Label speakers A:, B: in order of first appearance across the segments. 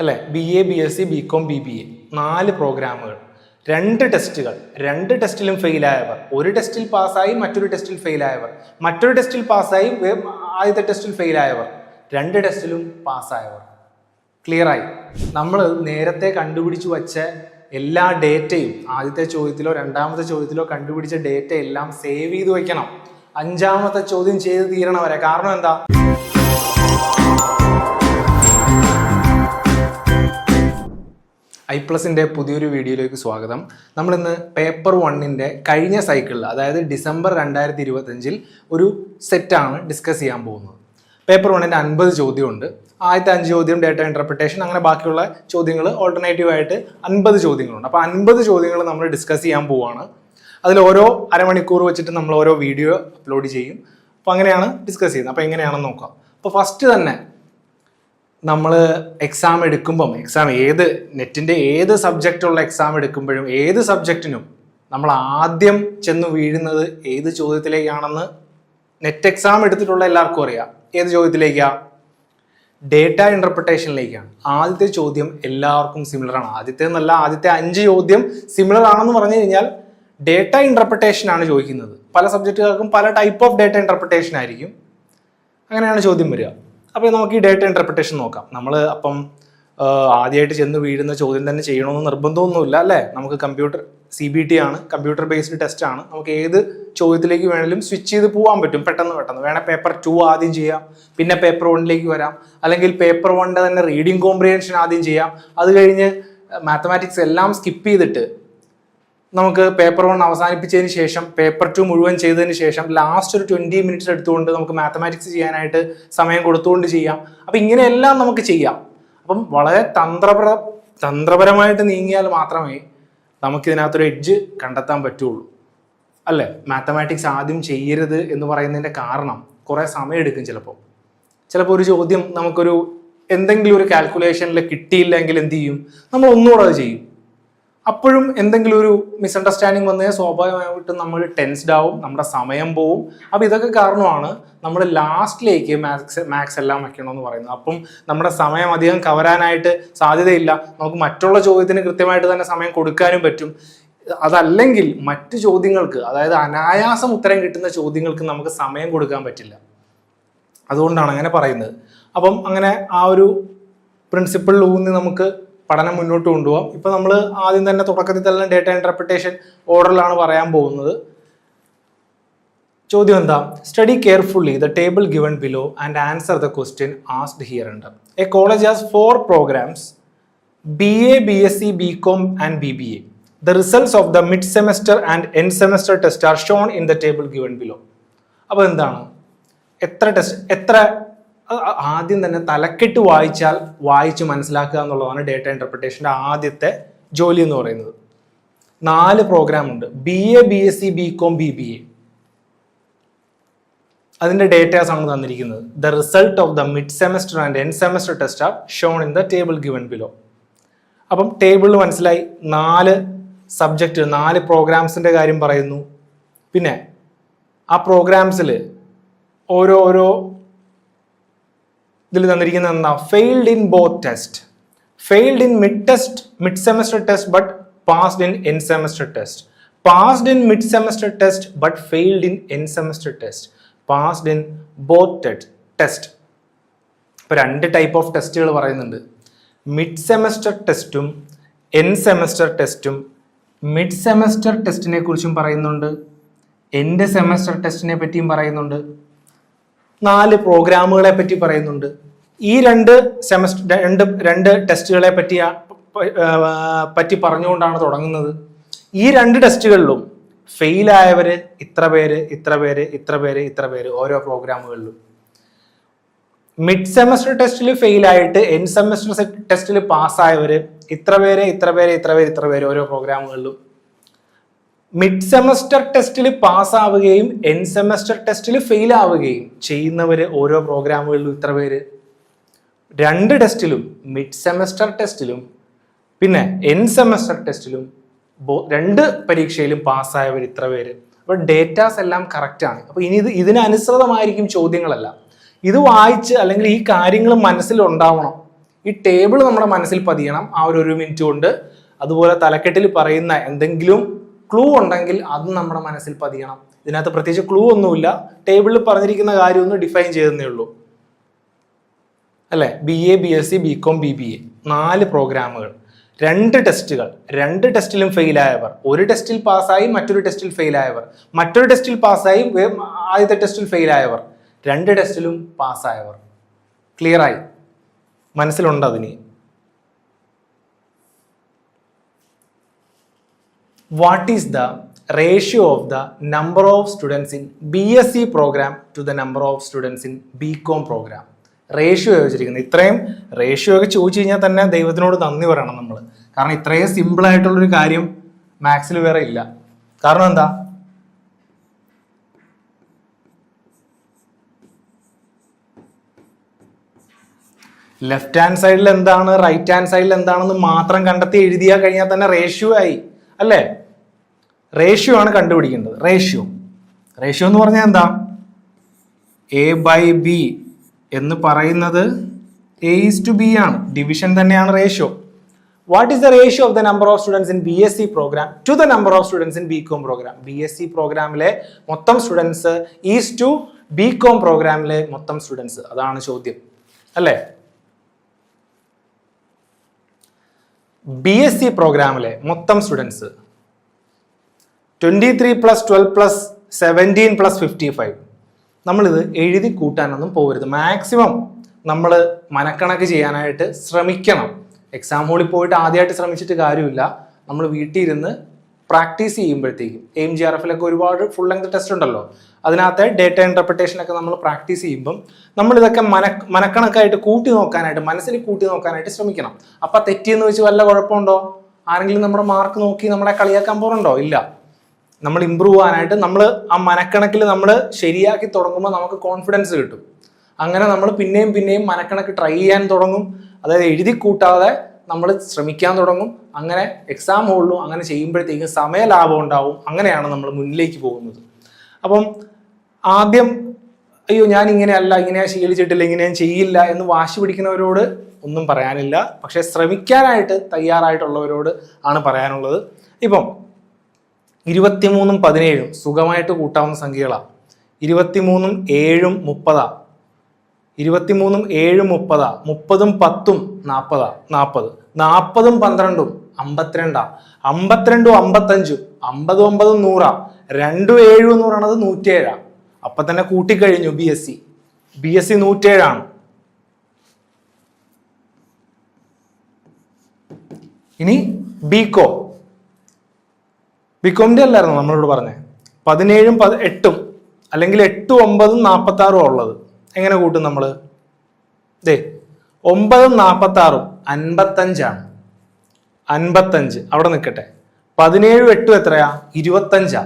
A: അല്ലേ? BA BSc BCom BBA 4 പ്രോഗ്രാമുകൾ, 2 ടെസ്റ്റുകൾ, 2 ടെസ്റ്റിലും ഫെയിലായവർ, ഒരു ടെസ്റ്റിൽ പാസ്സായി മറ്റൊരു ടെസ്റ്റിൽ ഫെയിലായവർ, മറ്റൊരു ടെസ്റ്റിൽ പാസ്സായി ആദ്യത്തെ ടെസ്റ്റിൽ ഫെയിലായവർ, 2 ടെസ്റ്റിലും പാസ്സായവർ. ക്ലിയറായി? നമ്മൾ നേരത്തെ കണ്ടുപിടിച്ചു വച്ച എല്ലാ ഡേറ്റയും ആദ്യത്തെ ചോദ്യത്തിലോ രണ്ടാമത്തെ ചോദ്യത്തിലോ കണ്ടുപിടിച്ച ഡേറ്റ എല്ലാം സേവ് ചെയ്ത് വെക്കണം, 5ാമത്തെ ചോദ്യം ചെയ്ത് തീരണ വരെ. കാരണം എന്താ? iPlusന്റെ പുതിയൊരു വീഡിയോയിലേക്ക് സ്വാഗതം. നമ്മളിന്ന് പേപ്പർ 1ന്റെ കഴിഞ്ഞ സൈക്കിളിൽ, അതായത് ഡിസംബർ 2025 ഒരു സെറ്റാണ് ഡിസ്കസ് ചെയ്യാൻ പോകുന്നത്. പേപ്പർ 1ന്റെ 50 ചോദ്യമുണ്ട്. ആദ്യത്തെ 5 ചോദ്യം ഡേറ്റ ഇന്റർപ്രിട്ടേഷൻ, അങ്ങനെ ബാക്കിയുള്ള ചോദ്യങ്ങൾ ഓൾട്ടർനേറ്റീവ് ആയിട്ട് 50 ചോദ്യങ്ങളുണ്ട്. അപ്പോൾ 50 ചോദ്യങ്ങൾ നമ്മൾ ഡിസ്കസ് ചെയ്യാൻ പോവുകയാണ്. അതിൽ ഓരോ അരമണിക്കൂർ വെച്ചിട്ട് നമ്മൾ ഓരോ വീഡിയോ അപ്ലോഡ് ചെയ്യും. അപ്പോൾ അങ്ങനെയാണ് ഡിസ്കസ് ചെയ്യുന്നത്. അപ്പോൾ എങ്ങനെയാണെന്ന് നോക്കാം. അപ്പോൾ ഫസ്റ്റ് തന്നെ നമ്മൾ എക്സാം എടുക്കുമ്പം, നെറ്റിൻ്റെ ഏത് സബ്ജക്റ്റുള്ള എക്സാം എടുക്കുമ്പോഴും ഏത് സബ്ജക്റ്റിനും നമ്മൾ ആദ്യം ചെന്ന് വീഴുന്നത് ഏത് ചോദ്യത്തിലേക്കാണെന്ന് നെറ്റ് എക്സാം എടുത്തിട്ടുള്ള എല്ലാവർക്കും അറിയാം. ഏത് ചോദ്യത്തിലേക്കാണ്? ഡേറ്റ ഇന്റർപ്രിട്ടേഷനിലേക്കാണ്. ആദ്യത്തെ ചോദ്യം എല്ലാവർക്കും സിമിലർ ആണ്. ആദ്യത്തെ 5 ചോദ്യം സിമിലർ ആണെന്ന് പറഞ്ഞു കഴിഞ്ഞാൽ ഡേറ്റ ഇന്റർപ്രിട്ടേഷൻ ആണ് ചോദിക്കുന്നത്. പല സബ്ജക്റ്റുകൾക്കും പല ടൈപ്പ് ഓഫ് ഡേറ്റ ഇന്റർപ്രിട്ടേഷൻ ആയിരിക്കും. അങ്ങനെയാണ് ചോദ്യം വരിക. അപ്പോൾ നമുക്ക് ഈ ഡേറ്റ ഇന്റർപ്രിട്ടേഷൻ നോക്കാം. നമ്മൾ അപ്പം ആദ്യമായിട്ട് ചെന്ന് വീഴുന്ന ചോദ്യം തന്നെ ചെയ്യണമെന്ന് നിർബന്ധമൊന്നുമില്ല, അല്ലേ? നമുക്ക് CBT ആണ്, കമ്പ്യൂട്ടർ ബേസ്ഡ് ടെസ്റ്റ് ആണ്. നമുക്ക് ഏത് ചോദ്യത്തിലേക്ക് വേണമെങ്കിലും സ്വിച്ച് ചെയ്ത് പോകാൻ പറ്റും പെട്ടെന്ന്. വേണേൽ പേപ്പർ 2 ആദ്യം ചെയ്യാം, പിന്നെ പേപ്പർ 1ലേക്ക് വരാം. അല്ലെങ്കിൽ പേപ്പർ 1ന്റെ തന്നെ റീഡിംഗ് കോംപ്രിഹെൻഷൻ ആദ്യം ചെയ്യാം. അത് കഴിഞ്ഞ് മാത്തമാറ്റിക്സ് എല്ലാം സ്കിപ്പ് ചെയ്തിട്ട് നമുക്ക് പേപ്പർ 1 അവസാനിപ്പിച്ചതിന് ശേഷം പേപ്പർ 2 മുഴുവൻ ചെയ്തതിന് ശേഷം ലാസ്റ്റ് ഒരു 20 മിനിറ്റ്സ് എടുത്തുകൊണ്ട് നമുക്ക് മാത്തമാറ്റിക്സ് ചെയ്യാനായിട്ട് സമയം കൊടുത്തുകൊണ്ട് ചെയ്യാം. അപ്പം ഇങ്ങനെയെല്ലാം നമുക്ക് ചെയ്യാം. അപ്പം വളരെ തന്ത്രപരമായിട്ട് നീങ്ങിയാൽ മാത്രമേ നമുക്കിതിനകത്തൊരു എഡ്ജ് കണ്ടെത്താൻ പറ്റുള്ളൂ, അല്ലേ? മാത്തമാറ്റിക്സ് ആദ്യം ചെയ്യരുത് എന്ന് പറയുന്നതിൻ്റെ കാരണം കുറേ സമയം എടുക്കും. ചിലപ്പോൾ ഒരു ചോദ്യം നമുക്കൊരു എന്തെങ്കിലും ഒരു കാൽക്കുലേഷനിൽ കിട്ടിയില്ലെങ്കിൽ എന്ത് ചെയ്യും? നമ്മൾ ഒന്നുകൂടെ അത് ചെയ്യും. അപ്പോഴും എന്തെങ്കിലും ഒരു മിസ്അണ്ടർസ്റ്റാൻഡിങ് വന്നാൽ സ്വാഭാവികമായിട്ടും നമ്മൾ ടെൻസ്ഡ് ആവും, നമ്മുടെ സമയം പോവും. അപ്പോൾ ഇതൊക്കെ കാരണമാണ് നമ്മൾ ലാസ്റ്റിലേക്ക് മാത്സ് എല്ലാം വയ്ക്കണമെന്ന് പറയുന്നത്. അപ്പം നമ്മുടെ സമയം അധികം കവരാനായിട്ട് സാധ്യതയില്ല. നമുക്ക് മറ്റുള്ള ചോദ്യത്തിന് കൃത്യമായിട്ട് തന്നെ സമയം കൊടുക്കാനും പറ്റും. അതല്ലെങ്കിൽ മറ്റു ചോദ്യങ്ങൾക്ക്, അതായത് അനായാസം ഉത്തരം കിട്ടുന്ന ചോദ്യങ്ങൾക്ക് നമുക്ക് സമയം കൊടുക്കാൻ പറ്റില്ല. അതുകൊണ്ടാണ് അങ്ങനെ പറയുന്നത്. അപ്പം അങ്ങനെ ആ ഒരു പ്രിൻസിപ്പിളിൽ ഊന്നി നമുക്ക് പഠനം മുന്നോട്ട് കൊണ്ടുപോകാം. ഇപ്പം നമ്മൾ ആദ്യം തന്നെ തുടക്കത്തിൽ തന്നെ ഡേറ്റ ഇന്റർപ്രിട്ടേഷൻ ഓർഡറിലാണ് പറയാൻ പോകുന്നത്. ചോദ്യം എന്താ? Study carefully the table given below and answer the question asked here under. A college has 4 programs BA BSc BCom and BBA. The results of the mid semester and end semester test are shown in the table given below. അപ്പോൾ എന്താണ്? ആദ്യം തന്നെ തലക്കെട്ട് വായിച്ച് മനസ്സിലാക്കുക എന്നുള്ളതാണ് data ഇന്റർപ്രിട്ടേഷൻ്റെ ആദ്യത്തെ ജോലി എന്ന് പറയുന്നത്. 4 പ്രോഗ്രാം ഉണ്ട്. BA BSc BCom BBA. അതിന്റെ ഡേറ്റാസ് ആണ് തന്നിരിക്കുന്നത്. The result of the mid semester and end semester test are shown in the table given below. അപ്പം ടേബിളിൽ മനസ്സിലായി 4 സബ്ജക്റ്റ്, 4 പ്രോഗ്രാംസിന്റെ കാര്യം പറയുന്നു. പിന്നെ ആ പ്രോഗ്രാംസിൽ ഓരോ ഇതിൽ തന്നിരിക്കുന്നത് എന്താ? Failed in both test, failed in mid semester test but passed in end semester test, passed in mid semester test but failed in end semester test, passed in both test. ഇപ്പോൾ 2 type of ടെസ്റ്റുകൾ പറയുന്നുണ്ട്. Mid semester ടെസ്റ്റും end semester ടെസ്റ്റും. Mid semester ടെസ്റ്റിനെ കുറിച്ചും പറയുന്നുണ്ട്, end semester ടെസ്റ്റിനെ പറ്റിയും പറയുന്നുണ്ട്, 4 പ്രോഗ്രാമുകളെ പറ്റി പറയുന്നുണ്ട്. ഈ 2 ടെസ്റ്റുകളെ പറ്റി പറഞ്ഞുകൊണ്ടാണ് തുടങ്ങുന്നത്. ഈ 2 ടെസ്റ്റുകളിലും ഫെയിലായവര് ഇത്ര പേര് ഓരോ പ്രോഗ്രാമുകളിലും. മിഡ് സെമസ്റ്റർ ടെസ്റ്റിൽ ഫെയിലായിട്ട് എൻഡ് സെമസ്റ്റർ ടെസ്റ്റിൽ പാസ്സായവര് ഇത്ര പേര് ഓരോ പ്രോഗ്രാമുകളിലും. മിഡ് സെമസ്റ്റർ ടെസ്റ്റിൽ പാസ്സാവുകയും എൻഡ് സെമസ്റ്റർ ടെസ്റ്റിൽ ഫെയിൽ ആവുകയും ചെയ്യുന്നവര് ഓരോ പ്രോഗ്രാമുകളിലും ഇത്ര പേര്. 2 ടെസ്റ്റിലും, മിഡ് സെമസ്റ്റർ ടെസ്റ്റിലും പിന്നെ എൻഡ് സെമസ്റ്റർ ടെസ്റ്റിലും 2 പരീക്ഷയിലും പാസ്സായവർ ഇത്ര പേര്. അപ്പോൾ ഡേറ്റാസ് എല്ലാം കറക്റ്റ് ആണ്. അപ്പോൾ ഇനി ഇതിനനുസൃതമായിരിക്കും ചോദ്യങ്ങളെല്ലാം. ഇത് വായിച്ച് അല്ലെങ്കിൽ ഈ കാര്യങ്ങൾ മനസ്സിലുണ്ടാവണം. ഈ ടേബിൾ നമ്മുടെ മനസ്സിൽ പതിയണം ആ ഒരു മിനിറ്റ് കൊണ്ട്. അതുപോലെ തലക്കെട്ടിൽ പറയുന്ന എന്തെങ്കിലും ക്ലൂ ഉണ്ടെങ്കിൽ അത് നമ്മുടെ മനസ്സിൽ പതിയണം. ഇതിനകത്ത് പ്രത്യേകിച്ച് ക്ലൂ ഒന്നുമില്ല, ടേബിളിൽ പറഞ്ഞിരിക്കുന്ന കാര്യം ഒന്ന് ഡിഫൈൻ ചെയ്തേ ഉള്ളൂ അല്ലേ. BA BSc BCom BBA 4 പ്രോഗ്രാമുകൾ, 2 ടെസ്റ്റുകൾ, 2 ടെസ്റ്റിലും ഫെയിലായവർ, ഒരു ടെസ്റ്റിൽ പാസ്സായി മറ്റൊരു ടെസ്റ്റിൽ ഫെയിലായവർ, മറ്റൊരു ടെസ്റ്റിൽ പാസ്സായി ആദ്യത്തെ ടെസ്റ്റിൽ ഫെയിലായവർ, 2 ടെസ്റ്റിലും പാസ്സായവർ. ക്ലിയറായി? മനസ്സിലുണ്ട് അതിന്? What is the ratio of the number of students in BSc program to the number of students in BCom program? Ratio ചോദിച്ചിരിക്കുന്നത്. ഇത്രയും റേഷ്യോ ഒക്കെ ചോദിച്ചു കഴിഞ്ഞാൽ തന്നെ ദൈവത്തിനോട് നന്ദി പറയണം നമ്മൾ. കാരണം ഇത്രയും സിമ്പിൾ ആയിട്ടുള്ളൊരു കാര്യം മാത്സിൽ വേറെ ഇല്ല. കാരണം എന്താ? ലെഫ്റ്റ് ഹാൻഡ് സൈഡിൽ എന്താണ് റൈറ്റ് ഹാൻഡ് സൈഡിൽ എന്താണെന്ന് മാത്രം കണ്ടെത്തി എഴുതിയാൽ കഴിഞ്ഞാൽ തന്നെ റേഷ്യോ ആയി അല്ലേ. റേഷ്യോ ആണ് കണ്ടുപിടിക്കേണ്ടത്. റേഷ്യോ എന്ന് പറഞ്ഞാൽ എന്താ? A/B എന്ന് പറയുന്നത് A:B ആണ്. ഡിവിഷൻ തന്നെയാണ് ratio. What is the ratio of the number of students in BSc program to the number of students in BCom program? BSc പ്രോഗ്രാമിലെ മൊത്തം സ്റ്റുഡൻസ് ഈസ് ടു BCom പ്രോഗ്രാമിലെ മൊത്തം സ്റ്റുഡൻസ്. അതാണ് ചോദ്യം അല്ലേ. BSc പ്രോഗ്രാമിലെ മൊത്തം സ്റ്റുഡൻസ് 23 + 12 + 17 + 55. നമ്മളിത് എഴുതി കൂട്ടാനൊന്നും പോകരുത്. മാക്സിമം നമ്മൾ മനക്കണക്ക് ചെയ്യാനായിട്ട് ശ്രമിക്കണം. എക്സാം ഹോളിൽ പോയിട്ട് ആദ്യമായിട്ട് ശ്രമിച്ചിട്ട് കാര്യമില്ല. നമ്മൾ വീട്ടിൽ ഇരുന്ന് പ്രാക്ടീസ് ചെയ്യുമ്പോഴത്തേക്കും AIMGRFലൊക്കെ ഒരുപാട് ഫുൾ ലെങ്ത് ടെസ്റ്റ് ഉണ്ടല്ലോ, അതിനകത്തെ ഡേറ്റ ഇന്റർപ്രിട്ടേഷനൊക്കെ നമ്മൾ പ്രാക്ടീസ് ചെയ്യുമ്പം നമ്മൾ ഇതൊക്കെ മനക്കണക്കായിട്ട് കൂട്ടി നോക്കാനായിട്ട്, മനസ്സിൽ കൂട്ടി നോക്കാനായിട്ട് ശ്രമിക്കണം. അപ്പം തെറ്റിയെന്ന് വെച്ച് വല്ല കുഴപ്പമുണ്ടോ? ആരെങ്കിലും നമ്മുടെ മാർക്ക് നോക്കി നമ്മളെ കളിയാക്കാൻ പോറുണ്ടോ? ഇല്ല. നമ്മൾ ഇമ്പ്രൂവ് ആവാനായിട്ട് നമ്മൾ ആ മനക്കണക്കിൽ നമ്മൾ ശരിയാക്കി തുടങ്ങുമ്പോൾ നമുക്ക് കോൺഫിഡൻസ് കിട്ടും. അങ്ങനെ നമ്മൾ പിന്നെയും മനക്കണക്ക് ട്രൈ ചെയ്യാൻ തുടങ്ങും. അതായത് എഴുതി കൂട്ടാതെ നമ്മൾ ശ്രമിക്കാൻ തുടങ്ങും. അങ്ങനെ എക്സാം ഹോളിലും അങ്ങനെ ചെയ്യുമ്പോഴത്തേക്കും സമയ ലാഭം ഉണ്ടാവും. അങ്ങനെയാണ് നമ്മൾ മുന്നിലേക്ക് പോകുന്നത്. അപ്പം ആദ്യം അയ്യോ ഞാൻ ഇങ്ങനെയല്ല, ഇങ്ങനെ ശീലിച്ചിട്ടില്ല, ഇങ്ങനെ ഞാൻ ചെയ്യില്ല എന്ന് വാശി പിടിക്കുന്നവരോട് ഒന്നും പറയാനില്ല. പക്ഷെ ശ്രമിക്കാനായിട്ട് തയ്യാറായിട്ടുള്ളവരോട് ആണ് പറയാനുള്ളത്. ഇപ്പം 23ഉം 17ഉം സുഖമായിട്ട് കൂട്ടാവുന്ന സംഖ്യകളാണ്. 23ഉം 7ഉം 30. 23ഉം 7ഉം 30. 30ഉം 10ഉം 40. 40ഉം 12ഉം 52. 52ഉം 55ഉം 50ഉം 9ഉം 100. 2ഉം 7ഉം എന്ന് പറയുന്നത് 107. അപ്പൊ തന്നെ കൂട്ടിക്കഴിഞ്ഞു. BSc 107 ആണ്. ഇനി BComന്റെ അല്ലായിരുന്നു നമ്മളോട് പറഞ്ഞത്. 17ഉം 8ഉം അല്ലെങ്കിൽ 8ഉം 9ഉം 46ഉം ഉള്ളത്. എങ്ങനെ കൂട്ടും നമ്മൾ? 9ഉം 46ഉം 55ആണ്. 55 അവിടെ നിൽക്കട്ടെ. 17ഉം 8ഉം എത്രയാ? 25.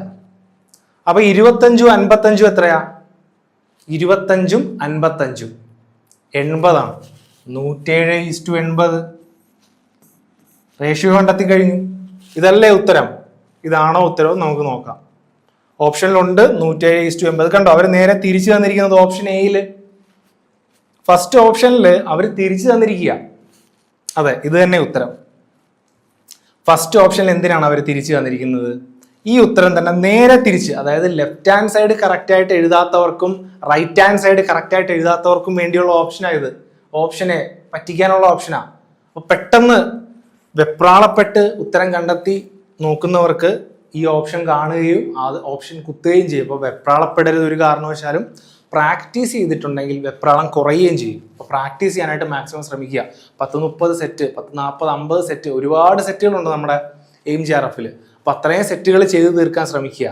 A: അപ്പൊ 25ഉം 55ഉം എത്രയാ? 25ഉം 55ഉം 80ആണ്. 107:80 റേഷ്യോ കണ്ടെത്തി കഴിഞ്ഞു. ഇതല്ലേ ഉത്തരം? ഇതാണോ ഉത്തരവ്? നമുക്ക് നോക്കാം. ഓപ്ഷനിലുണ്ട് 107:80. കണ്ടോ, അവർ നേരെ തിരിച്ചു തന്നിരിക്കുന്നത് ഓപ്ഷൻ എയിൽ. ഫസ്റ്റ് ഓപ്ഷനിൽ അവർ തിരിച്ചു തന്നിരിക്കുക. അതെ, ഇത് തന്നെ ഉത്തരം. ഫസ്റ്റ് ഓപ്ഷനിൽ എന്തിനാണ് അവർ തിരിച്ചു തന്നിരിക്കുന്നത്? ഈ ഉത്തരം തന്നെ നേരെ തിരിച്ച്, അതായത് ലെഫ്റ്റ് ഹാൻഡ് സൈഡ് കറക്റ്റ് ആയിട്ട് എഴുതാത്തവർക്കും റൈറ്റ് ഹാൻഡ് സൈഡ് കറക്റ്റ് ആയിട്ട് എഴുതാത്തവർക്കും വേണ്ടിയുള്ള ഓപ്ഷനാണ് ഇത്. ഓപ്ഷനെ പറ്റിക്കാനുള്ള ഓപ്ഷനാ. അപ്പൊ പെട്ടെന്ന് വെപ്രാളപ്പെട്ട് ഉത്തരം കണ്ടെത്തി നോക്കുന്നവർക്ക് ഈ ഓപ്ഷൻ കാണുകയും അത് ഓപ്ഷൻ കുത്തുകയും ചെയ്യും. അപ്പോൾ വെപ്രാളപ്പെടരുത് ഒരു കാരണവശാലും. പ്രാക്ടീസ് ചെയ്തിട്ടുണ്ടെങ്കിൽ വെപ്രാളം കുറയുകയും ചെയ്യും. അപ്പോൾ പ്രാക്ടീസ് ചെയ്യാനായിട്ട് മാക്സിമം ശ്രമിക്കുക. 10-30 സെറ്റ്, 10-40-50 സെറ്റ്, ഒരുപാട് സെറ്റുകളുണ്ട് നമ്മുടെ AIMGRFൽ. അപ്പോൾ അത്രയും സെറ്റുകൾ ചെയ്ത് തീർക്കാൻ ശ്രമിക്കുക.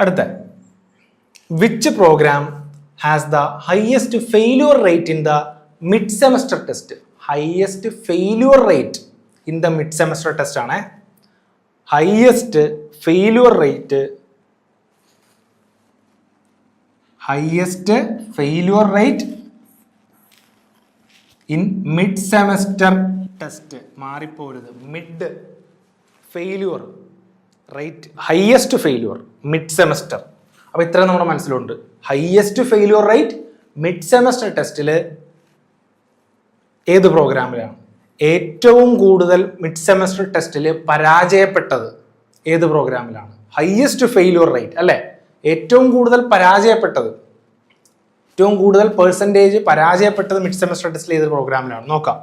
A: അടുത്ത, which program has the highest failure rate in the mid semester test? Highest failure rate in the mid semester test ആണ്. Highest failure rate in mid semester test. മാറിപ്പോരുത്. Mid failure rate, highest failure mid semester. അപ്പൊ ഇത്ര നമ്മുടെ മനസ്സിലുണ്ട്. Highest failure rate mid semester ടെസ്റ്റിൽ ഏത് പ്രോഗ്രാമിലാണ് ഏറ്റവും കൂടുതൽ മിഡ് സെമസ്റ്റർ ടെസ്റ്റിൽ പരാജയപ്പെട്ടത്? ഏത് പ്രോഗ്രാമിലാണ്? ഹയസ്റ്റ് ഫെയിലിയർ റേറ്റ് അല്ലേ? ഏറ്റവും കൂടുതൽ പരാജയപ്പെട്ടത്, ഏറ്റവും കൂടുതൽ പെർസെൻറ്റേജ് പരാജയപ്പെട്ടത് മിഡ് സെമസ്റ്റർ ടെസ്റ്റിൽ ഏത് പ്രോഗ്രാമിലാണ്? നോക്കാം.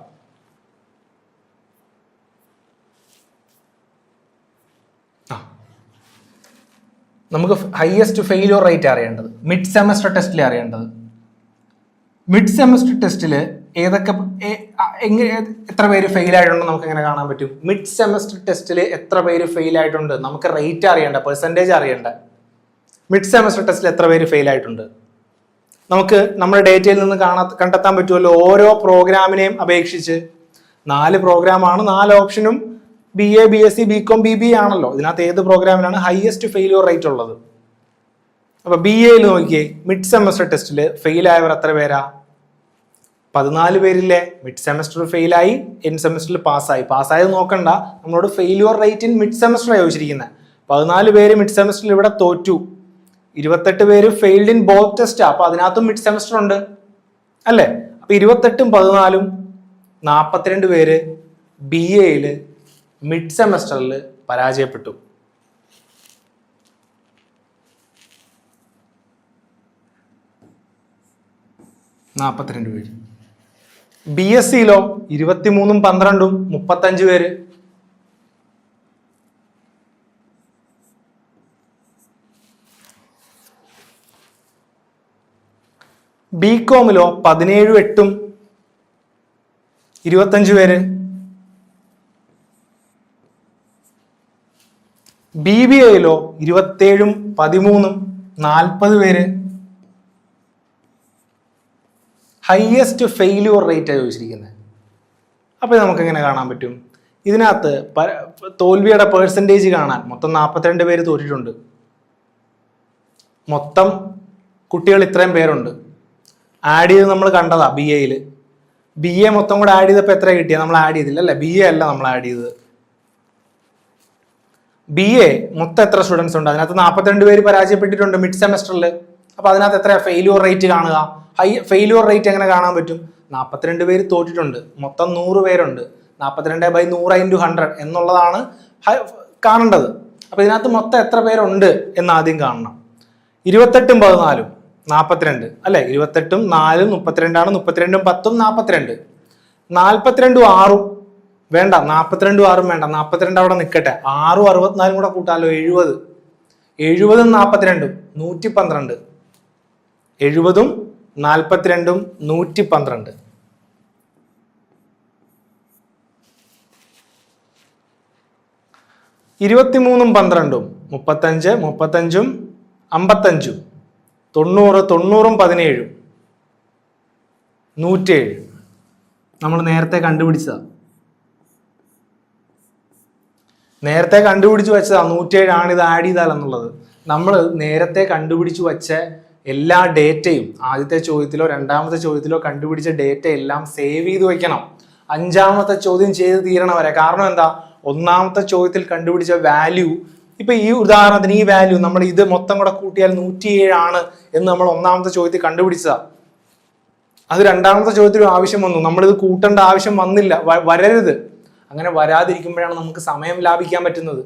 A: നമുക്ക് ഹയസ്റ്റ് ഫെയിലിയർ റേറ്റ് അറിയേണ്ടത്, മിഡ് സെമസ്റ്റർ ടെസ്റ്റിൽ അറിയേണ്ടത്. മിഡ് സെമസ്റ്റർ ടെസ്റ്റിൽ ഏതൊക്കെ എത്ര പേര് ഫെയിൽ ആയിട്ടുണ്ടെന്ന് നമുക്ക് എങ്ങനെ കാണാൻ പറ്റും? മിഡ് സെമസ്റ്റർ ടെസ്റ്റിൽ എത്ര പേര് ഫെയിൽ ആയിട്ടുണ്ട് നമുക്ക് റേറ്റ് അറിയണ്ട, പെർസെൻറ്റേജ് അറിയണ്ട. മിഡ് സെമസ്റ്റർ ടെസ്റ്റിൽ എത്ര പേര് ഫെയിൽ ആയിട്ടുണ്ട് നമുക്ക് നമ്മുടെ ഡേറ്റയിൽ നിന്ന് കണ്ടെത്താൻ പറ്റുമല്ലോ. ഓരോ പ്രോഗ്രാമിനെയും അപേക്ഷിച്ച് 4 പ്രോഗ്രാമാണ്, 4 ഓപ്ഷനും BA, BSc, BCom, BBA ആണല്ലോ. ഇതിനകത്ത് ഏത് പ്രോഗ്രാമിനാണ് ഹയസ്റ്റ് ഫെയിലിയർ റേറ്റ് ഉള്ളത്? അപ്പൊ BAയിൽ നോക്കിയേ, മിഡ് സെമസ്റ്റർ ടെസ്റ്റിൽ ഫെയിൽ ആയവർ എത്ര പേരാ? 14 പേരില്ലേ? മിഡ് സെമസ്റ്റർ ഫെയിലായി, എൻ സെമസ്റ്ററിൽ പാസ്സായി. പാസ്സായത് നോക്കണ്ട, നമ്മളോട് failure rate in mid semester ചോദിച്ചിരിക്കുന്നത്. 14 പേര് മിഡ് സെമസ്റ്ററിൽ ഇവിടെ തോറ്റു, 28 പേര് ഫെയിൽഡ് ഇൻ ബോത്ത് ടെസ്റ്റ്. അപ്പൊ അതിനകത്തും മിഡ് സെമസ്റ്റർ ഉണ്ട് അല്ലേ? അപ്പൊ 28ഉം 14ഉം 42 പേര് BAയിൽ മിഡ് സെമസ്റ്ററിൽ പരാജയപ്പെട്ടു. പേര്. BScയിലോ 23ഉം 12ഉം 35 പേര്. BComലോ 17ഉം 8ഉം 25 പേര്. BBAയിലോ 27ഉം 13ഉം 40 പേര്. ഹയസ്റ്റ് ഫെയിലിയർ റേറ്റ് ആണ് ചോദിച്ചിരിക്കുന്നത്. അപ്പോൾ നമുക്ക് എങ്ങനെ കാണാൻ പറ്റും? ഇതിനകത്ത് തോൽവിയുടെ പേഴ്സൻറ്റേജ് കാണാൻ മൊത്തം 42 പേര് തോറ്റിട്ടുണ്ട്. മൊത്തം കുട്ടികൾ ഇത്രയും പേരുണ്ട്. ആഡ് ചെയ്ത് നമ്മൾ കണ്ടതാ BAയിൽ. BA മൊത്തം കൂടെ ആഡ് ചെയ്തപ്പോൾ എത്ര കിട്ടിയത്? നമ്മൾ ആഡ് ചെയ്തില്ല അല്ലേ? BA അല്ല നമ്മൾ ആഡ് ചെയ്തത്. BA മൊത്തം എത്ര സ്റ്റുഡൻസ് ഉണ്ട്? അതിനകത്ത് 42 പേര് പരാജയപ്പെട്ടിട്ടുണ്ട് മിഡ് സെമസ്റ്ററിൽ. അപ്പൊ അതിനകത്ത് എത്രയാ ഫെയിലിയർ റേറ്റ് കാണുക? ഫെയിലിയർ റേറ്റ് എങ്ങനെ കാണാൻ പറ്റും? 42 പേര് തോറ്റിട്ടുണ്ട്, മൊത്തം 100 പേരുണ്ട്. 42/100 × 100 എന്നുള്ളതാണ് കാണേണ്ടത്. അപ്പൊ ഇതിനകത്ത് മൊത്തം എത്ര പേരുണ്ട് എന്ന് ആദ്യം കാണണം. 28ഉം 14ഉം 42 അല്ലെ? 28ഉം 4ഉം 32ആണ്. 32ഉം 10ഉം 42. 42ഉം 6ഉം വേണ്ട, 42ഉം 6ഉം വേണ്ട, 42 അവിടെ നിൽക്കട്ടെ. 6ഉം 64ഉം കൂടെ കൂട്ടാലോ, 70. 70ഉം 42ഉം 112. 70ഉം 42ഉം 112. ഇരുപത്തിമൂന്നും 12ഉം 35, 35ഉം 55ഉം 90, 90ഉം 17ഉം 107. നമ്മൾ നേരത്തെ കണ്ടുപിടിച്ചതാ, നേരത്തെ കണ്ടുപിടിച്ച് വെച്ചതാ. 107 ആണ് ഇത് ആഡ് ചെയ്താലെന്നുള്ളത്. നമ്മൾ നേരത്തെ കണ്ടുപിടിച്ച് വെച്ച എല്ലാ ഡേറ്റയും ആദ്യത്തെ ചോദ്യത്തിലോ രണ്ടാമത്തെ ചോദ്യത്തിലോ കണ്ടുപിടിച്ച ഡേറ്റ എല്ലാം സേവ് ചെയ്ത് വെക്കണം, 5ാമത്തെ ചോദ്യം ചെയ്ത് തീരണ വരെ. കാരണം എന്താ? 1ാമത്തെ ചോദ്യത്തിൽ കണ്ടുപിടിച്ച വാല്യൂ, ഇപ്പൊ ഈ ഉദാഹരണത്തിന് ഈ വാല്യൂ നമ്മൾ ഇത് മൊത്തം കൂടെ കൂട്ടിയാൽ 107 ആണ് എന്ന് നമ്മൾ 1ാമത്തെ ചോദ്യത്തിൽ കണ്ടുപിടിച്ചതാ. അത് 2ാമത്തെ ചോദ്യത്തിലും ആവശ്യം വന്നു, നമ്മളിത് കൂട്ടേണ്ട ആവശ്യം വന്നില്ല. വരരുത്. അങ്ങനെ വരാതിരിക്കുമ്പോഴാണ് നമുക്ക് സമയം ലാഭിക്കാൻ പറ്റുന്നത്.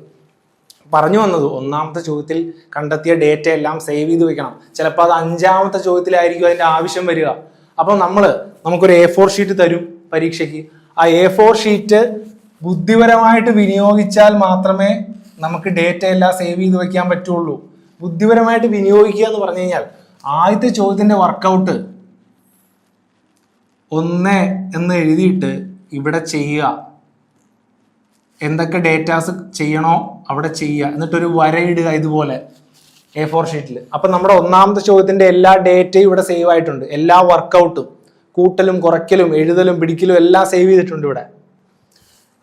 A: പറഞ്ഞു വന്നത് 1ാമത്തെ ചോദ്യത്തിൽ കണ്ടെത്തിയ ഡേറ്റ എല്ലാം സേവ് ചെയ്ത് വെക്കണം. ചിലപ്പോൾ അത് 5ാമത്തെ ചോദ്യത്തിലായിരിക്കും അതിന്റെ ആവശ്യം വരിക. അപ്പം നമുക്കൊരു A4 ഷീറ്റ് തരും പരീക്ഷയ്ക്ക്. ആ A4 ഷീറ്റ് ബുദ്ധിപരമായിട്ട് വിനിയോഗിച്ചാൽ മാത്രമേ നമുക്ക് ഡേറ്റ എല്ലാം സേവ് ചെയ്ത് വെക്കാൻ പറ്റുള്ളൂ. ബുദ്ധിപരമായിട്ട് വിനിയോഗിക്കുക എന്ന് പറഞ്ഞു കഴിഞ്ഞാൽ ആദ്യത്തെ ചോദ്യത്തിന്റെ വർക്കൗട്ട് 1 എന്ന് എഴുതിയിട്ട് ഇവിടെ ചെയ്യുക, എന്തൊക്കെ ഡേറ്റാസ് ചെയ്യണോ അവിടെ ചെയ്യുക, എന്നിട്ടൊരു വരയിടുക ഇതുപോലെ A4 ഷീറ്റിൽ. അപ്പൊ നമ്മുടെ 1ാമത്തെ ചോദ്യത്തിന്റെ എല്ലാ ഡേറ്റയും ഇവിടെ സേവ് ആയിട്ടുണ്ട്. എല്ലാ വർക്കൗട്ടും, കൂട്ടലും കുറയ്ക്കലും എഴുതലും പിടിക്കലും എല്ലാം സേവ് ചെയ്തിട്ടുണ്ട് ഇവിടെ.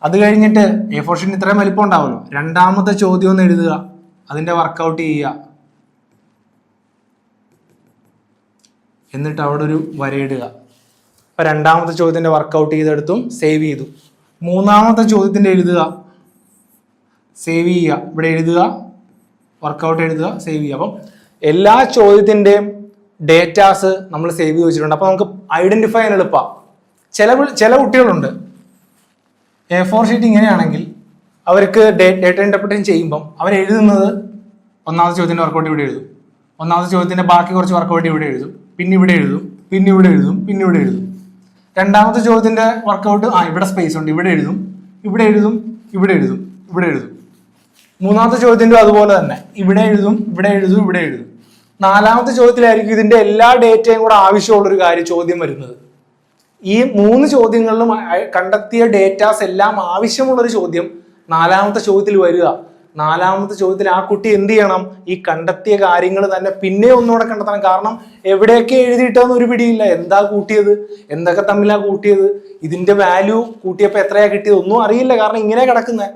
A: അത് കഴിഞ്ഞിട്ട് A4 ഷീറ്റിന് ഇത്രയും വലിപ്പം ഉണ്ടാവുമല്ലോ, 2ാമത്തെ ചോദ്യം ഒന്ന് എഴുതുക, അതിന്റെ വർക്കൗട്ട് ചെയ്യുക, എന്നിട്ട് അവിടെ ഒരു വരയിടുക. അപ്പൊ 2ാമത്തെ ചോദ്യത്തിന്റെ വർക്കൗട്ട് ചെയ്തെടുത്തും സേവ് ചെയ്തു. 3ാമത്തെ ചോദ്യത്തിന്റെ എഴുതുക, സേവ് ചെയ്യുക, ഇവിടെ എഴുതുക, വർക്കൗട്ട് എഴുതുക, സേവ് ചെയ്യുക. അപ്പം എല്ലാ ചോദ്യത്തിന്റെയും ഡേറ്റാസ് നമ്മൾ സേവ് ചെയ്ത് വെച്ചിട്ടുണ്ട്. അപ്പോൾ നമുക്ക് ഐഡന്റിഫൈ ചെയ്യാൻ എളുപ്പമാണ്. ചില കുട്ടികളുണ്ട് A4 ഷീറ്റ് ഇങ്ങനെയാണെങ്കിൽ അവർക്ക് ഡേറ്റ ഇന്റർപ്രിറ്റേഷൻ ചെയ്യുമ്പം അവർ എഴുതുന്നത് ഒന്നാമത്തെ ചോദ്യത്തിന്റെ വർക്കൗട്ട് ഇവിടെ എഴുതും, ഒന്നാമത്തെ ചോദ്യത്തിന്റെ ബാക്കി കുറച്ച് വർക്കൗട്ട് ഇവിടെ എഴുതും, പിന്നെ ഇവിടെ എഴുതും, പിന്നെ ഇവിടെ എഴുതും, പിന്നെ ഇവിടെ എഴുതും. രണ്ടാമത്തെ ചോദ്യത്തിന്റെ വർക്കൗട്ട് ഇവിടെ സ്പേസ് ഉണ്ട്, ഇവിടെ എഴുതും, ഇവിടെ എഴുതും, ഇവിടെ എഴുതും, ഇവിടെ എഴുതും. മൂന്നാമത്തെ ചോദ്യത്തിന്റെ അതുപോലെ തന്നെ ഇവിടെ എഴുതും, ഇവിടെ എഴുതും, ഇവിടെ എഴുതും. നാലാമത്തെ ചോദ്യത്തിലായിരിക്കും ഇതിന്റെ എല്ലാ ഡേറ്റയും കൂടെ ആവശ്യമുള്ളൊരു ചോദ്യം വരുന്നത്. ഈ 3 ചോദ്യങ്ങളിലും കണ്ടെത്തിയ ഡേറ്റാസ് എല്ലാം ആവശ്യമുള്ളൊരു ചോദ്യം നാലാമത്തെ ചോദ്യത്തിൽ വരിക. നാലാമത്തെ ചോദ്യത്തിൽ ആ കുട്ടി എന്ത് ചെയ്യണം? ഈ കണ്ടെത്തിയ കാര്യങ്ങൾ തന്നെ പിന്നെ ഒന്നുകൂടെ കണ്ടെത്തണം. കാരണം എവിടെയൊക്കെ എഴുതിയിട്ടെന്ന് ഒരു പിടിയില്ല. എന്താ കൂട്ടിയത്, എന്തൊക്കെ തമ്മിലാ കൂട്ടിയത്, ഇതിന്റെ വാല്യൂ കൂട്ടിയപ്പോൾ എത്രയാ കിട്ടിയത് ഒന്നും അറിയില്ല. കാരണം ഇങ്ങനെ കിടക്കുന്നത്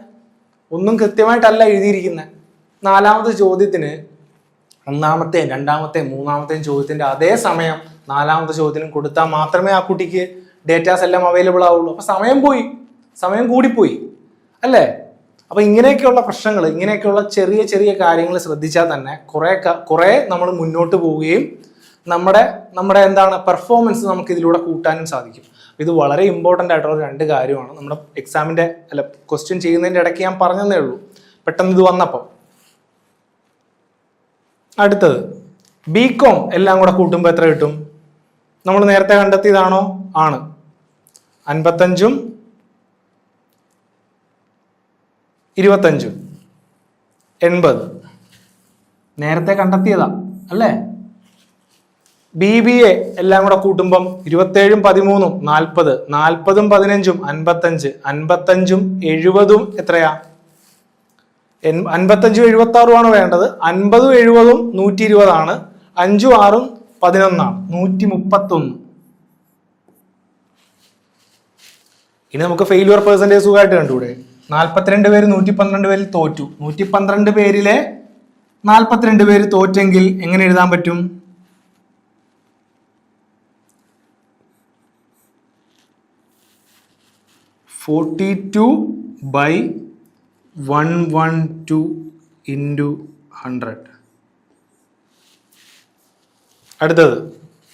A: ഒന്നും കൃത്യമായിട്ടല്ല എഴുതിയിരിക്കുന്നത്. നാലാമത്തെ ചോദ്യത്തിന് ഒന്നാമത്തെയും രണ്ടാമത്തെയും മൂന്നാമത്തെയും ചോദ്യത്തിന്റെ അതേ സമയം നാലാമത്തെ ചോദ്യത്തിനും കൊടുത്താൽ മാത്രമേ ആ കുട്ടിക്ക് ഡേറ്റാസ് എല്ലാം അവൈലബിൾ ആവുള്ളൂ. അപ്പൊ സമയം കൂടിപ്പോയി അല്ലേ? അപ്പൊ ഇങ്ങനെയൊക്കെയുള്ള പ്രശ്നങ്ങൾ, ഇങ്ങനെയൊക്കെയുള്ള ചെറിയ ചെറിയ കാര്യങ്ങൾ ശ്രദ്ധിച്ചാൽ തന്നെ കുറെ നമ്മൾ മുന്നോട്ട് പോവുകയും നമ്മുടെ എന്താണ് പെർഫോമൻസ് നമുക്ക് ഇതിലൂടെ കൂട്ടാനും സാധിക്കും. ഇത് വളരെ ഇമ്പോർട്ടൻ്റ് ആയിട്ടുള്ള 2 കാര്യമാണ്. നമ്മുടെ എക്സാമിന്റെ ക്വസ്റ്റ്യൻ ചെയ്യുന്നതിന്റെ ഇടയ്ക്ക് ഞാൻ പറഞ്ഞതേ ഉള്ളൂ, പെട്ടെന്ന് ഇത് വന്നപ്പോൾ. അടുത്തത് BCom എല്ലാം കൂടെ കൂട്ടുമ്പോൾ എത്ര കിട്ടും? നമ്മൾ നേരത്തെ കണ്ടെത്തിയതാണോ? ആണ്. 55ഉം 25ഉം 80 നേരത്തെ കണ്ടെത്തിയതാ അല്ലേ? BBA എല്ലാം കൂടെ കൂട്ടുമ്പം 27ഉം 13ഉം 40, 40ഉം 15ഉം 55, 55ഉം 70ഉം എത്രയാ? 55ഉം 76ഉം ആണ് വേണ്ടത്. 50ഉം 70ഉം 120 ആണ്. 5ഉം 6ഉം 11 ആണ്, 131. ഇനി നമുക്ക് ഫെയിലുവർ പെർസെന്റേജ് സുഖമായിട്ട് കണ്ടുകൂടെ? 42 പേര് 112 പേരിൽ തോറ്റു. 112 പേരിലെ 42 പേര് തോറ്റെങ്കിൽ എങ്ങനെ എഴുതാൻ പറ്റും? (42/112 into 100). അടുത്തത്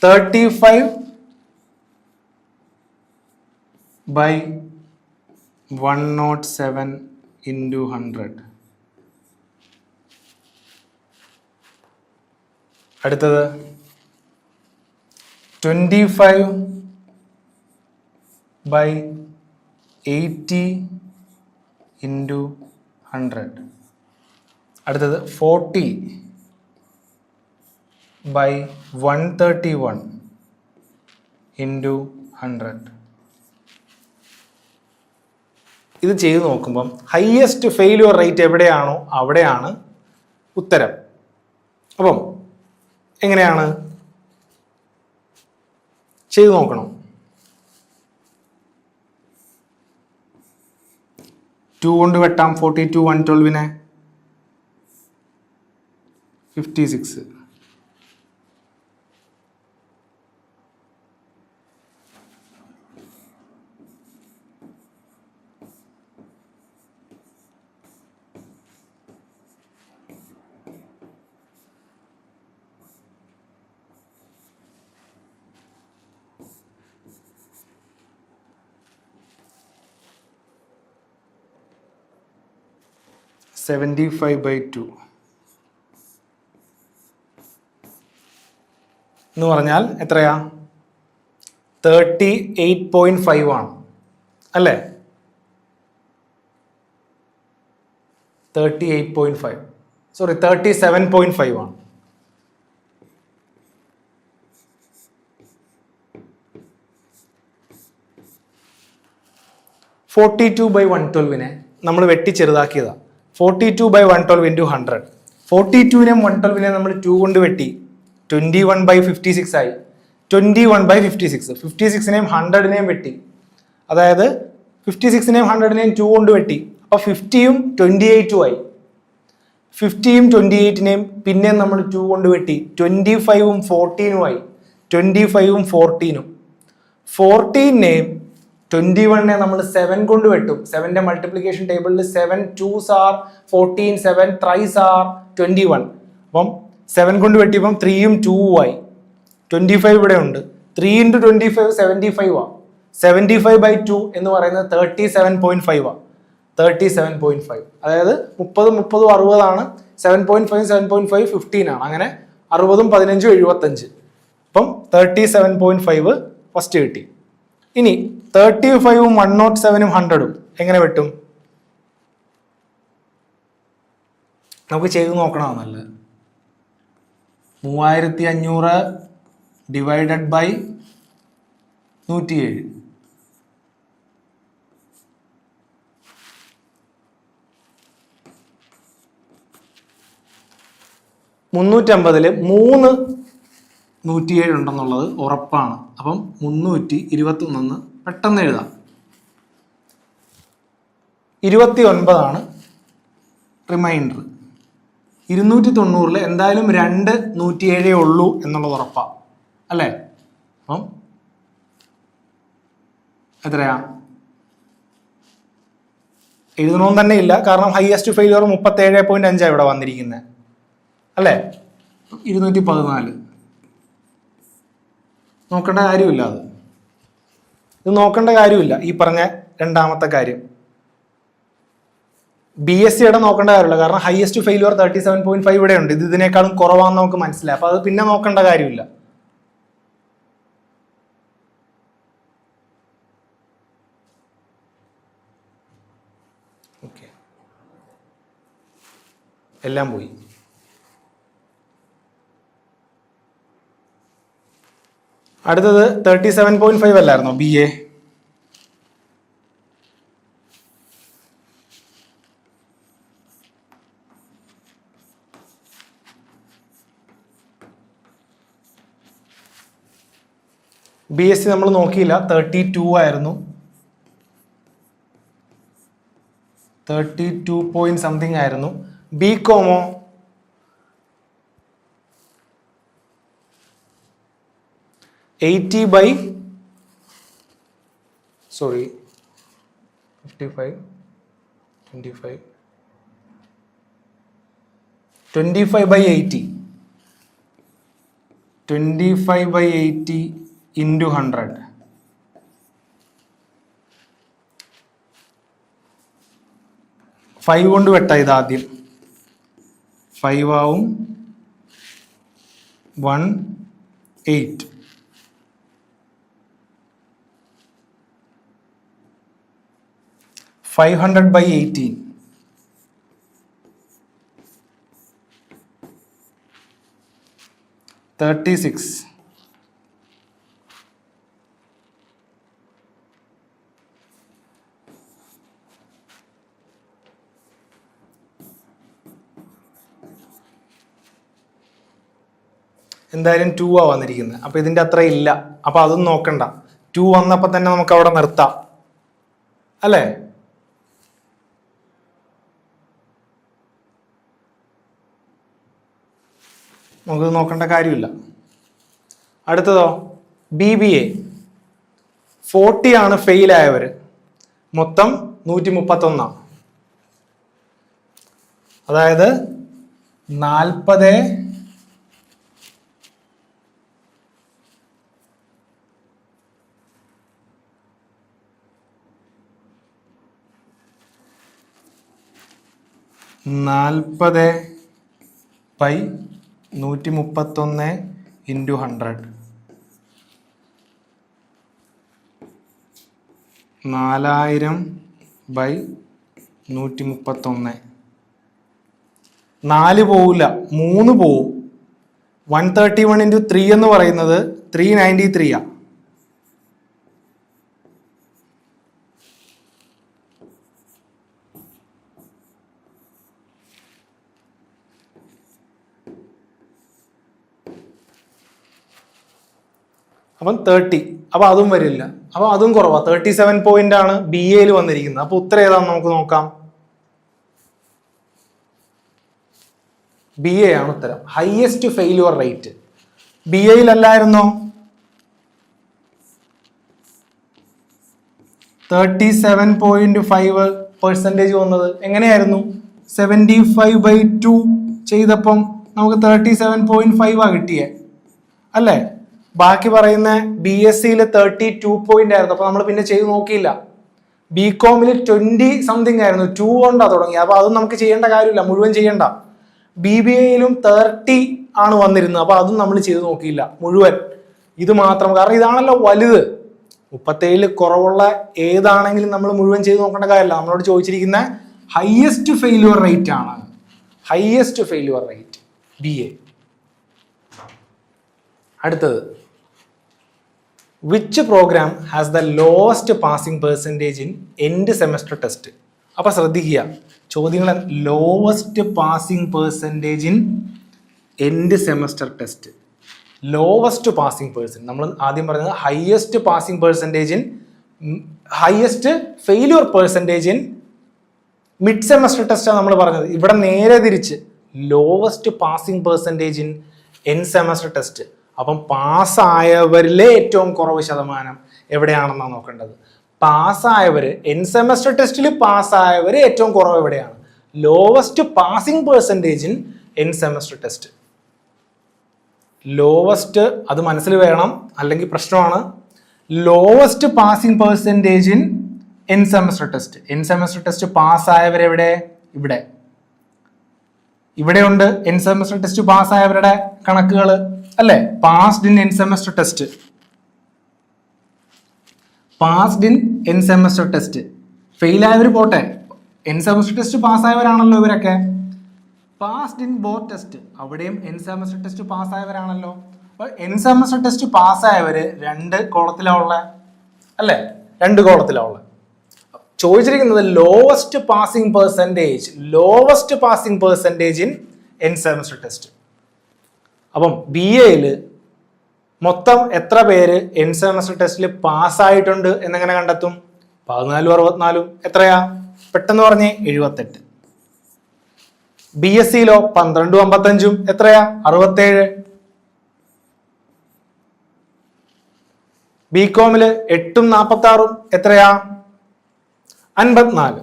A: 35/107 into 100. അടുത്തത് 25/80 into 100. അടുത്തത് 40/131 into 100. ഇത് ചെയ്ത് നോക്കുമ്പം ഹയസ്റ്റ് ഫെയിലുവർ റേറ്റ് എവിടെയാണോ അവിടെയാണ് ഉത്തരം. അപ്പം എങ്ങനെയാണ് ചെയ്തു നോക്കണം? 2 കൊണ്ട് വെട്ടാം 42 112നെ 56. (75/2) എന്ന് പറഞ്ഞാൽ എത്രയാ? 38.5 ആണ് അല്ലേ? 38.5, സോറി 37.5 ആണ്. (42/112നെ നമ്മൾ വെട്ടി ചെറുതാക്കിയതാ. 42/112 into 100. 42നെയും 112നെയും നമ്മൾ 2 കൊണ്ട് വെട്ടി 21/56 ആയി. 21/56. 56നെയും 100നെയും വെട്ടി, അതായത് 56നെയും 100നെയും 2 കൊണ്ട് വെട്ടി. അപ്പൊ 50യും 28ഉം ആയി. 50യും 28നെയും പിന്നെ നമ്മൾ 2 കൊണ്ട് വെട്ടി 25ഉം 14ഉം ആയി. 25ഉം 14ഉം. 14നെയും 21നെ നമ്മൾ 7 കൊണ്ട് വെട്ടും. 7ന്റെ മൾട്ടിപ്ലിക്കേഷൻ ടേബിളിൽ 7 2s are 14, 7 3s are 21. അപ്പം 7 കൊണ്ട് വെട്ടിയപ്പം 3യും 2ഉം ആയി. 25 ഇവിടെ ഉണ്ട്. 3 into 25 75 ആ. 75/2 എന്ന് പറയുന്നത് 37.5 ആ. 37.5, അതായത് 30 60 ആണ്. 7.5 7.5 15 ആണ്. അങ്ങനെ 60 15 75. അപ്പം 37.5 ഫസ്റ്റ് കിട്ടി. ഇനി 35 107 100 എങ്ങനെ വെട്ടും? നമുക്ക് ചെയ്ത് നോക്കണം. നല്ലത് 3500 ഡിവൈഡഡ് ബൈ 107. മുന്നൂറ്റമ്പതില് 3 107 ഉണ്ടെന്നുള്ളത് ഉറപ്പാണ്. അപ്പം 321 പെട്ടെന്ന് എഴുതാം. 29 റിമൈൻഡർ. 290 എന്തായാലും 2 107 ഉള്ളൂ എന്നുള്ളത് ഉറപ്പാണ്, അല്ലേ? അപ്പം എത്രയാ എഴുതണമെന്ന് തന്നെ ഇല്ല, കാരണം ഹയസ്റ്റ് ഫെയിലിയർ 37.5 ഇവിടെ വന്നിരിക്കുന്നത്, അല്ലേ? 214 നോക്കേണ്ട കാര്യമില്ല. ഇത് നോക്കേണ്ട കാര്യമില്ല. ഈ പറഞ്ഞ രണ്ടാമത്തെ കാര്യം BSc നോക്കേണ്ട കാര്യമില്ല, കാരണം ഹയസ്റ്റ് ഫെയിലിയർ 37.5 ഇവിടെ ഉണ്ട്. ഇത് ഇതിനേക്കാളും കുറവാണെന്ന് നമുക്ക് മനസ്സിലായി. അപ്പൊ അത് പിന്നെ നോക്കേണ്ട കാര്യമില്ല. ഓക്കെ, എല്ലാം പോയി. അടുത്തത് 37.5 അല്ലായിരുന്നോ BA? BSc നമ്മൾ നോക്കിയില്ല, 32 ആയിരുന്നു. 32 പോയിന്റ് സംതിങ് ആയിരുന്നു. BComോ 55 25 25/80 25/80 into 100. 5 കൊണ്ട് വെട്ട. ഇത് ആദ്യം 5 ആവും. 1 8. 500/18. 36. എന്തായാലും 2 ആ വന്നിരിക്കുന്നത്. അപ്പൊ ഇതിന്റെ അത്ര ഇല്ല. അപ്പൊ അതൊന്നും നോക്കണ്ട. 2 വന്നപ്പോ തന്നെ നമുക്ക് അവിടെ നിർത്താം, അല്ലേ? നമുക്ക് നോക്കേണ്ട കാര്യമില്ല. അടുത്തതോ BBA 40 ആണ് ഫെയിൽ ആയവര്. മൊത്തം 131. അതായത് 40 40/131 into 100. 4000/131. 4 പോവില്ല, 3 പോവും. 131 into 3 എന്ന് പറയുന്നത് 393 ആ. അപ്പം 30. അപ്പൊ അതും വരില്ല. അപ്പൊ അതും കുറവാ. 37 പോയിന്റ് ആണ് BAയിൽ വന്നിരിക്കുന്നത്. അപ്പൊ ഉത്തരം ഏതാണെന്ന് നമുക്ക് നോക്കാം. BA ആണ് ഉത്തരം. ഹയസ്റ്റ് ഫെയിലിയർ റേറ്റ് BAയിൽ അല്ലായിരുന്നോ? 37.5% വന്നത് എങ്ങനെയായിരുന്നു? 75/2 ചെയ്തപ്പം നമുക്ക് 37.5 ആ കിട്ടിയേ, അല്ലേ? ബാക്കി പറയുന്ന BSc 32 പോയിന്റ് ആയിരുന്നു. അപ്പൊ നമ്മൾ പിന്നെ ചെയ്ത് നോക്കിയില്ല. BCom 20 സംതിങ് ആയിരുന്നു, 2 കൊണ്ടാ തുടങ്ങി. അപ്പൊ അതും നമുക്ക് ചെയ്യേണ്ട കാര്യമില്ല, മുഴുവൻ ചെയ്യണ്ട. BBA 30 ആണ് വന്നിരുന്നത്, അപ്പൊ അതും നമ്മൾ ചെയ്ത് നോക്കിയില്ല മുഴുവൻ. ഇത് മാത്രം, കാരണം ഇതാണല്ലോ വലുത്. 37 കുറവുള്ള ഏതാണെങ്കിലും നമ്മൾ മുഴുവൻ ചെയ്ത് നോക്കേണ്ട കാര്യമില്ല. നമ്മളോട് ചോദിച്ചിരിക്കുന്ന ഹയസ്റ്റ് ഫെയിലുവർ റേറ്റ് ആണ്. Highest failure rate BA. അടുത്തത്, which program has the lowest passing percentage in end semester test? അപ്പൊ ശ്രദ്ധിക്കുക, ചോദ്യങ്ങൾ lowest passing percentage in end semester test. Lowest passing percent, നമ്മൾ ആദ്യം പറഞ്ഞത് highest passing percentage in, highest failure percentage in mid semester ടെസ്റ്റാണ് നമ്മൾ പറഞ്ഞത്. ഇവിടെ നേരെ തിരിച്ച് lowest passing percentage in end semester test. അപ്പം പാസ്സായവരിലെ ഏറ്റവും കുറവ് ശതമാനം എവിടെയാണെന്നാണ് നോക്കേണ്ടത്. പാസ്സായവര്, എൻഡ് സെമസ്റ്റർ ടെസ്റ്റിൽ പാസ്സായവർ ഏറ്റവും കുറവ് എവിടെയാണ്? Lowest passing percentage in end semester test. Lowest, അത് മനസ്സിൽ വേണം, അല്ലെങ്കിൽ പ്രശ്നമാണ്. Lowest passing percentage in end semester test. End semester test പാസ്സായവരെവിടെ? ഇവിടെ, ഇവിടെയുണ്ട് എൻഡ് സെമസ്റ്റർ ടെസ്റ്റ് പാസ്സായവരുടെ കണക്കുകൾ അല്ലേ? Passed in end semester test, passed in end semester test. Fail ആയവർ പോട്ടെ, എൻഡ് സെമസ്റ്റർ ടെസ്റ്റ് പാസ്സായവരാണല്ലോ ഇവരൊക്കെ. പാസ്ഡ് ഇൻ ബോത്ത് ടെസ്റ്റ്, അവിടെയും എൻഡ് സെമസ്റ്റർ ടെസ്റ്റ് പാസ്സായവരാണല്ലോ. അപ്പൊ എൻഡ് സെമസ്റ്റർ ടെസ്റ്റ് പാസ്സായവര് 2 കോളത്തിലുള്ള അല്ലേ? 2 കോളത്തിലുള്ള. ചോദിച്ചിരിക്കുന്നത് lowest passing percentage, lowest passing percentage in end semester test. അപ്പം BA മൊത്തം എത്ര പേര് എൻഡ് സെമസ്റ്റർ ടെസ്റ്റിൽ പാസ്സായിട്ടുണ്ട് എന്നെങ്ങനെ കണ്ടെത്തും? 14 64 എത്രയാ? പെട്ടെന്ന് പറഞ്ഞേ, 78. BSc 12 55 എത്രയാ? 67. BCom 8 46 എത്രയാ? 54.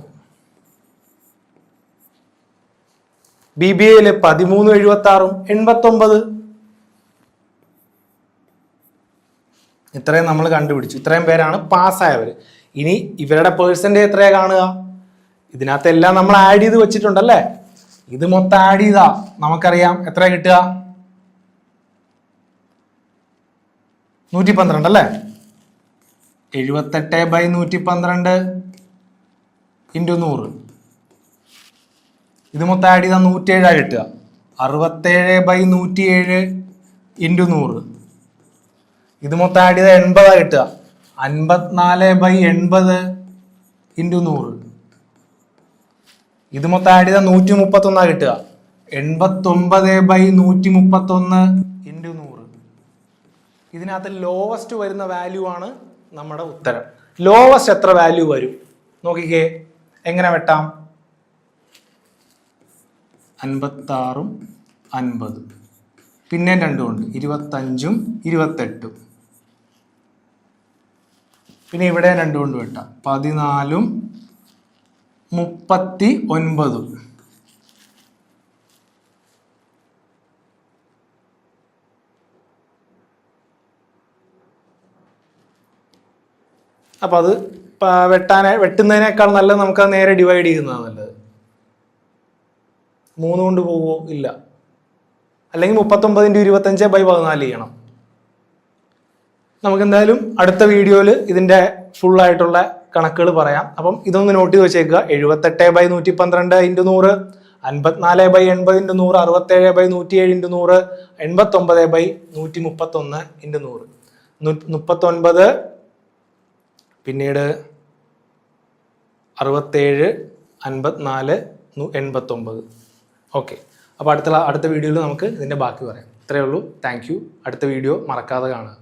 A: BBA 13 76 89. ഇത്രയും നമ്മൾ കണ്ടുപിടിച്ചു. ഇത്രയും പേരാണ് പാസ്സായവർ. ഇനി ഇവരുടെ പേഴ്സൻറ്റേജ് എത്രയാ കാണുക? ഇതിനകത്ത് എല്ലാം നമ്മൾ ആഡ് ചെയ്ത് വെച്ചിട്ടുണ്ടല്ലേ? ഇത് മൊത്തം ആഡ് ചെയ്താ നമുക്കറിയാം എത്ര കിട്ടുക? 112 അല്ലേ? 78/112 ഇൻറ്റു 100. ഇത് മൊത്തം ആഡ് ചെയ്താൽ 107 കിട്ടുക. 67/107 ഇൻറ്റു 100. ഇത് മൊത്തം ആഡ് ചെയ്താൽ 80 കിട്ടുക. 54/80 ഇൻറ്റു 100. ഇത് മൊത്തം ആഡ് ചെയ്താൽ 131 കിട്ടുക. 89/131 ഇൻറ്റു 100. ഇതിനകത്ത് ലോവസ്റ്റ് വരുന്ന വാല്യൂ ആണ് നമ്മുടെ ഉത്തരം. ലോവസ്റ്റ് എത്ര വാല്യൂ വരും നോക്കിക്കേ. എങ്ങനെ വെട്ടാം? 56 50, പിന്നെ 2 ഉണ്ട്, 25 28. പിന്നെ ഇവിടെ 2 കൊണ്ട് വെട്ടാം, 14 39. അപ്പൊ അത് വെട്ടുന്നതിനേക്കാൾ നല്ലത് നമുക്ക് അത് നേരെ ഡിവൈഡ് ചെയ്യുന്നതാണ് നല്ലത്. 3 കൊണ്ട് പോവോ? ഇല്ല. അല്ലെങ്കിൽ 39/25/14 ചെയ്യണം. നമുക്ക് എന്തായാലും അടുത്ത വീഡിയോയിൽ ഇതിന്റെ ഫുൾ ആയിട്ടുള്ള കണക്കുകൾ പറയാം. അപ്പം ഇതൊന്ന് നോട്ട് ചെയ്ത് വെച്ചേക്കുക. 78/112 ഇൻറ്റു 100, 54/80 ഇൻറ്റു 100, 67/107 ഇൻറ്റു 100, 89/131 ഇൻറ്റു 100. 39, പിന്നീട് 67, 54, 89. ഓക്കെ. അപ്പോൾ അടുത്ത വീഡിയോയിൽ നമുക്ക് ഇതിൻ്റെ ബാക്കി പറയാം. ഇത്രയേ ഉള്ളൂ. Thank you. അടുത്ത വീഡിയോ മറക്കാതെ കാണുക.